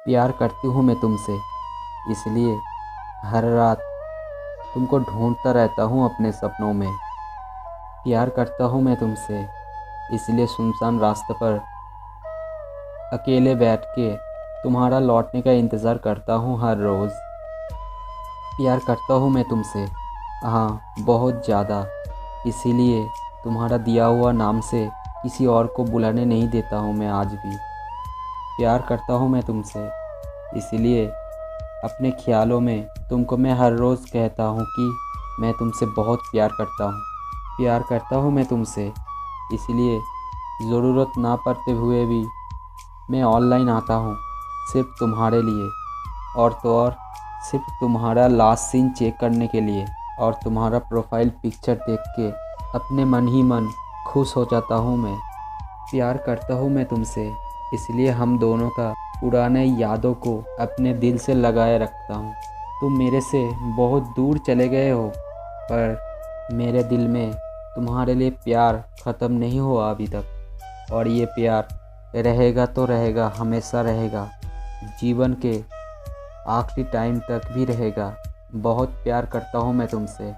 प्यार करती हूँ मैं तुमसे, इसलिए हर रात तुमको ढूंढता रहता हूँ अपने सपनों में। प्यार करता हूँ मैं तुमसे, इसलिए सुनसान रास्ते पर अकेले बैठ के तुम्हारा लौटने का इंतज़ार करता हूँ हर रोज़। प्यार करता हूँ मैं तुमसे, हाँ बहुत ज़्यादा, इसीलिए तुम्हारा दिया हुआ नाम से किसी और को बुलाने नहीं देता हूँ मैं आज भी। प्यार करता हूँ मैं तुमसे, इसलिए अपने ख्यालों में तुमको मैं हर रोज़ कहता हूँ कि मैं तुमसे बहुत प्यार करता हूँ। प्यार करता हूँ मैं तुमसे, इसलिए ज़रूरत ना पड़ते हुए भी मैं ऑनलाइन आता हूँ सिर्फ तुम्हारे लिए, और तो और सिर्फ तुम्हारा लास्ट सीन चेक करने के लिए, और तुम्हारा प्रोफाइल पिक्चर देख के अपने मन ही मन खुश हो जाता हूँ मैं। प्यार करता हूँ मैं तुमसे, इसलिए हम दोनों का पुराने यादों को अपने दिल से लगाए रखता हूँ। तुम मेरे से बहुत दूर चले गए हो, पर मेरे दिल में तुम्हारे लिए प्यार ख़त्म नहीं हुआ अभी तक, और ये प्यार रहेगा तो रहेगा, हमेशा रहेगा, जीवन के आखिरी टाइम तक भी रहेगा। बहुत प्यार करता हूँ मैं तुमसे।